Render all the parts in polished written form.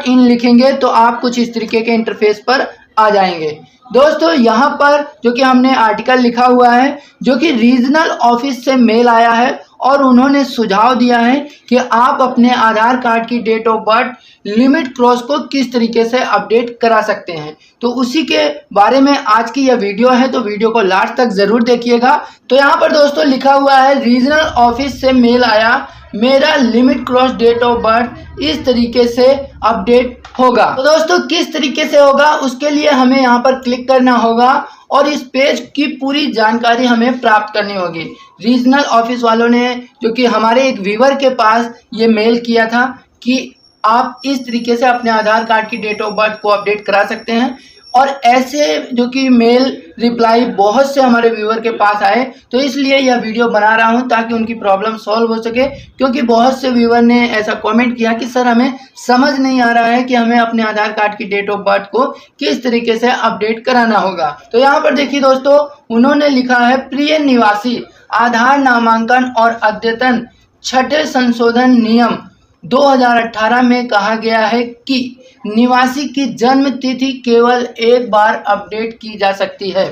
Lot in लिखेंगे तो आप कुछ इस तरीके के इंटरफेस पर आ जाएंगे। दोस्तों यहाँ पर जो कि हमने आर्टिकल लिखा हुआ है, जो कि रीजनल ऑफिस से मेल आया है और उन्होंने सुझाव दिया है कि आप अपने आधार कार्ड की date of birth limit cross को किस तरीके से अपडेट करा सकते हैं। तो उसी के बारे में आज की यह वीडियो है, तो वीडियो को लास्ट तक जरूर देखिएगा। तो यहाँ पर दोस्तों लिखा हुआ है, रीजनल ऑफिस से मेल आया, मेरा limit cross date of birth इस तरीके से अपडेट होगा। तो दोस्तों किस तरीके से होगा, उसके लिए हमें यहाँ पर क्लिक करना होगा और इस पेज की पूरी जानकारी हमें प्राप्त करनी होगी। रीजनल ऑफिस वालों ने जो कि हमारे एक व्यूअर के पास ये मेल किया था कि आप इस तरीके से अपने आधार कार्ड की डेट ऑफ बर्थ को अपडेट करा सकते हैं, और ऐसे जो कि मेल रिप्लाई बहुत से हमारे व्यूअर के पास आए, तो इसलिए यह वीडियो बना रहा हूं ताकि उनकी प्रॉब्लम सॉल्व हो सके। क्योंकि बहुत से व्यूअर ने ऐसा कमेंट किया कि सर हमें समझ नहीं आ रहा है कि हमें अपने आधार कार्ड की डेट ऑफ बर्थ को किस तरीके से अपडेट कराना होगा। तो यहाँ पर देखिए दोस्तों, उन्होंने लिखा है, प्रिय निवासी, आधार नामांकन और अद्यतन छठे संशोधन नियम 2018 में कहा गया है कि निवासी की जन्म तिथि केवल एक बार अपडेट की जा सकती है।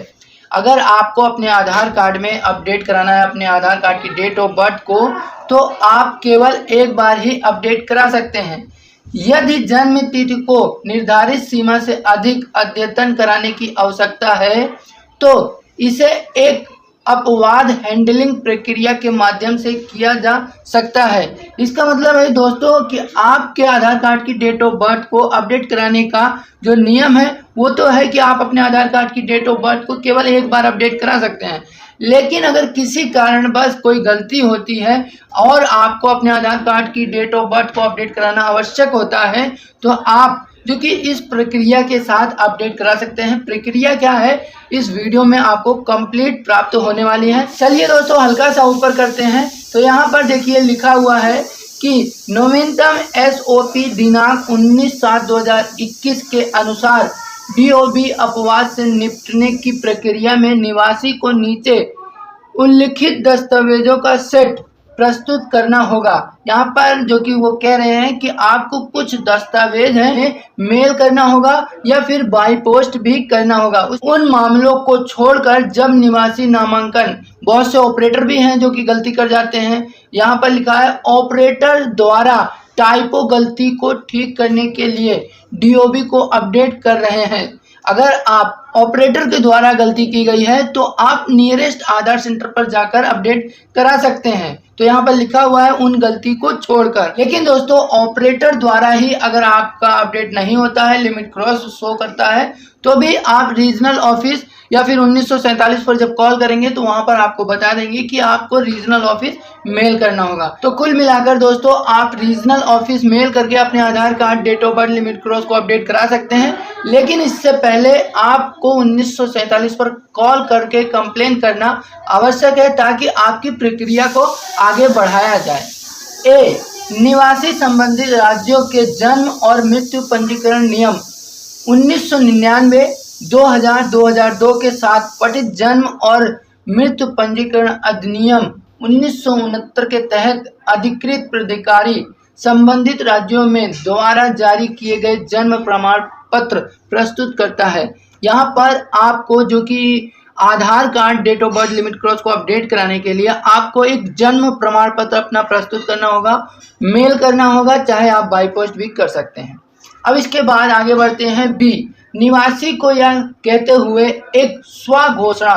अगर आपको अपने आधार कार्ड में अपडेट कराना है अपने आधार कार्ड की डेट ऑफ बर्थ को, तो आप केवल एक बार ही अपडेट करा सकते हैं। यदि जन्म तिथि को निर्धारित सीमा से अधिक अद्यतन कराने की आवश्यकता है तो इसे एक अपवाद हैंडलिंग प्रक्रिया के माध्यम से किया जा सकता है। इसका मतलब है दोस्तों कि आपके आधार कार्ड की डेट ऑफ बर्थ को अपडेट कराने का जो नियम है वो तो है कि आप अपने आधार कार्ड की डेट ऑफ बर्थ को केवल एक बार अपडेट करा सकते हैं। लेकिन अगर किसी कारणवश कोई गलती होती है और आपको अपने आधार कार्ड की डेट ऑफ बर्थ को अपडेट कराना आवश्यक होता है, तो आप जो कि इस प्रक्रिया के साथ अपडेट करा सकते हैं। प्रक्रिया क्या है, इस वीडियो में आपको कंप्लीट प्राप्त होने वाली है। चलिए दोस्तों हल्का सा ऊपर करते हैं। तो यहाँ पर देखिए लिखा हुआ है कि नवीनतम SOP दिनांक 19/7/2021 के अनुसार DOB अपवाद से निपटने की प्रक्रिया में निवासी को नीचे उल्लिखित दस्तावेजों का सेट प्रस्तुत करना होगा। यहाँ पर जो कि वो कह रहे हैं कि आपको कुछ दस्तावेज हैं मेल करना होगा या फिर बाई पोस्ट भी करना होगा। उन मामलों को छोड़कर जब निवासी नामांकन, बहुत से ऑपरेटर भी हैं जो कि गलती कर जाते हैं। यहाँ पर लिखा है, ऑपरेटर द्वारा टाइपो गलती को ठीक करने के लिए DOB को अपडेट कर रहे हैं। अगर आप ऑपरेटर के द्वारा गलती की गई है तो आप नियरेस्ट आधार सेंटर पर जाकर अपडेट करा सकते हैं। तो यहाँ पर लिखा हुआ है उन गलती को छोड़कर। लेकिन दोस्तों ऑपरेटर द्वारा ही अगर आपका अपडेट नहीं होता है, लिमिट क्रॉस शो करता है, तो भी आप रीजनल ऑफिस या फिर 1947 पर जब कॉल करेंगे तो वहां पर आपको बता देंगे कि आपको रीजनल ऑफिस मेल करना होगा। तो कुल मिलाकर दोस्तों आप रीजनल ऑफिस मेल करके अपने Aadhaar card date of birth limit cross को अपडेट करा सकते हैं। लेकिन इससे पहले आपको 1947 पर कॉल करके कंप्लेन करना आवश्यक है ताकि आपकी प्रक्रिया को आगे बढ़ाया जाए। निवासी संबंधित राज्यों के जन्म और मृत्यु पंजीकरण नियम 1999, 2000, 2002 के साथ पठित जन्म और मृत्यु पंजीकरण अधिनियम 1969 के तहत अधिकृत प्राधिकारी संबंधित राज्यों में द्वारा जारी किए गए जन्म प्रमाण पत्र प्रस्तुत करता है। यहाँ पर आपको जो कि Aadhaar card date of birth limit cross को अपडेट कराने के लिए आपको एक जन्म प्रमाण पत्र अपना प्रस्तुत करना होगा, मेल करना होगा, चाहे आप बाई पोस्ट भी कर सकते हैं। अब इसके बाद आगे बढ़ते हैं B, निवासी को यह कहते हुए एक स्वघोषणा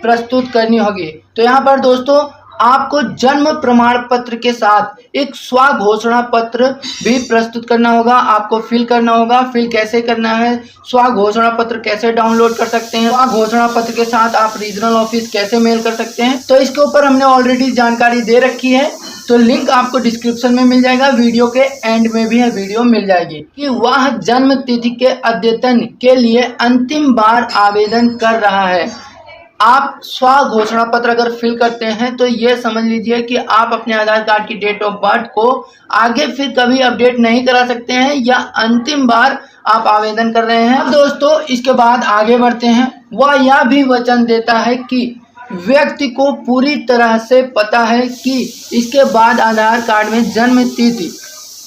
प्रस्तुत करनी होगी। तो यहाँ पर दोस्तों आपको जन्म प्रमाण पत्र के साथ एक स्वघोषणा पत्र भी प्रस्तुत करना होगा, आपको फिल करना होगा। फिल कैसे करना है, स्वघोषणा पत्र कैसे डाउनलोड कर सकते हैं, स्वघोषणा पत्र के साथ आप रीजनल ऑफिस कैसे मेल कर सकते हैं, तो इसके ऊपर हमने ऑलरेडी जानकारी दे रखी है। तो लिंक आपको डिस्क्रिप्शन में मिल जाएगा, वीडियो के एंड में भी है वीडियो मिल जाएगी कि वह जन्म तिथि के अद्यतन के लिए अंतिम बार आवेदन कर रहा है। आप स्व घोषणा पत्र अगर फिल करते हैं तो ये समझ लीजिए कि आप अपने आधार कार्ड की डेट ऑफ बर्थ को आगे फिर कभी अपडेट नहीं करा सकते हैं या अंतिम बार आप आवेदन कर रहे हैं। अब दोस्तों इसके बाद आगे बढ़ते हैं। वह यह भी वचन देता है कि व्यक्ति को पूरी तरह से पता है कि इसके बाद आधार कार्ड में जन्म तिथि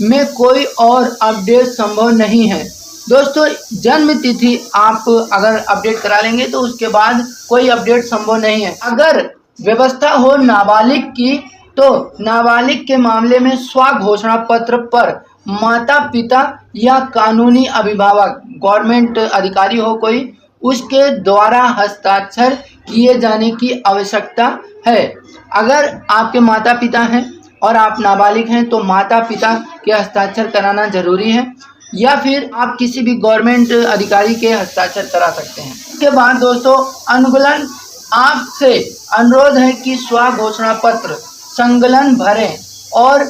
में कोई और अपडेट संभव नहीं है। दोस्तों, जन्म तिथि आप अगर अपडेट करा लेंगे तो उसके बाद कोई अपडेट संभव नहीं है। अगर व्यवस्था हो नाबालिग की, तो नाबालिग के मामले में स्व घोषणा पत्र पर माता पिता या कानूनी अभिभावक, गवर्नमेंट अधिकारी हो कोई, उसके द्वारा हस्ताक्षर किए जाने की आवश्यकता है। अगर आपके माता पिता हैं और आप नाबालिग हैं तो माता पिता के हस्ताक्षर कराना जरूरी है, या फिर आप किसी भी गवर्नमेंट अधिकारी के हस्ताक्षर करा सकते हैं। इसके बाद दोस्तों, अनुगलन आपसे अनुरोध है कि स्व घोषणा पत्र संकलन भरें और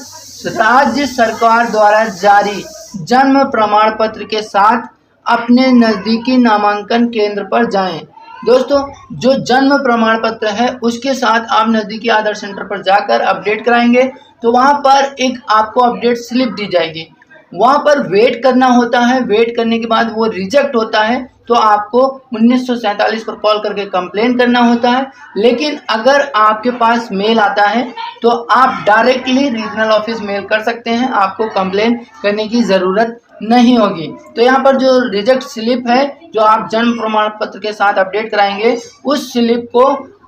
राज्य सरकार द्वारा जारी जन्म प्रमाण पत्र के साथ अपने नज़दीकी नामांकन केंद्र पर जाएं। दोस्तों, जो जन्म प्रमाण पत्र है उसके साथ आप नज़दीकी आधार सेंटर पर जाकर अपडेट कराएंगे तो वहां पर एक आपको अपडेट स्लिप दी जाएगी। वहां पर वेट करना होता है। वेट करने के बाद वो रिजेक्ट होता है तो आपको 1947 पर कॉल करके कंप्लेन करना होता है। लेकिन अगर आपके पास मेल आता है तो आप डायरेक्टली रीजनल ऑफिस मेल कर सकते हैं, आपको कंप्लेन करने की ज़रूरत नहीं होगी। तो यहाँ पर जो रिजेक्ट स्लिप है, जो आप जन्म प्रमाण पत्र के साथ अपडेट कराएंगे, उस स्लिप को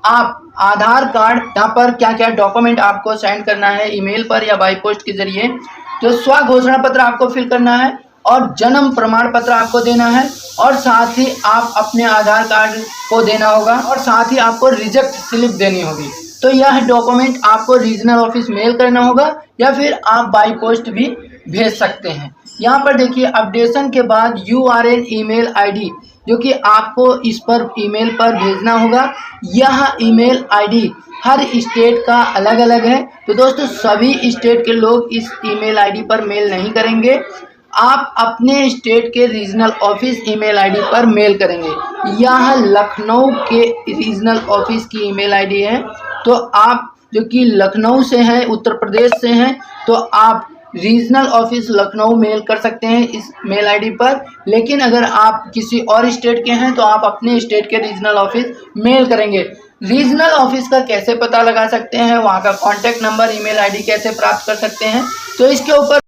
आप आधार कार्ड, यहाँ पर क्या क्या डॉक्यूमेंट आपको सेंड करना है ईमेल पर या बाई पोस्ट के जरिए, तो स्व घोषणा पत्र आपको फिल करना है और जन्म प्रमाण पत्र आपको देना है, और साथ ही आप अपने आधार कार्ड को देना होगा, और साथ ही आपको रिजेक्ट स्लिप देनी होगी। तो यह डॉक्यूमेंट आपको रीजनल ऑफिस मेल करना होगा या फिर आप बाई पोस्ट भी भेज सकते हैं। यहाँ पर देखिए, अपडेशन के बाद URN ईमेल ID जो कि आपको इस पर ईमेल पर भेजना होगा। यह ईमेल ID हर स्टेट का अलग अलग है। तो दोस्तों, सभी स्टेट के लोग इस ईमेल ID पर मेल नहीं करेंगे। आप अपने स्टेट के रीजनल ऑफिस ईमेल ID पर मेल करेंगे। यह लखनऊ के रीजनल ऑफिस की ईमेल ID है। तो आप जो कि लखनऊ से हैं, उत्तर प्रदेश से हैं, तो आप रीजनल ऑफिस लखनऊ मेल कर सकते हैं इस मेल ID पर। लेकिन अगर आप किसी और स्टेट के हैं तो आप अपने स्टेट के रीजनल ऑफिस मेल करेंगे। रीजनल ऑफिस का कैसे पता लगा सकते हैं, वहाँ का कॉन्टैक्ट नंबर, ईमेल ID कैसे प्राप्त कर सकते हैं, तो इसके ऊपर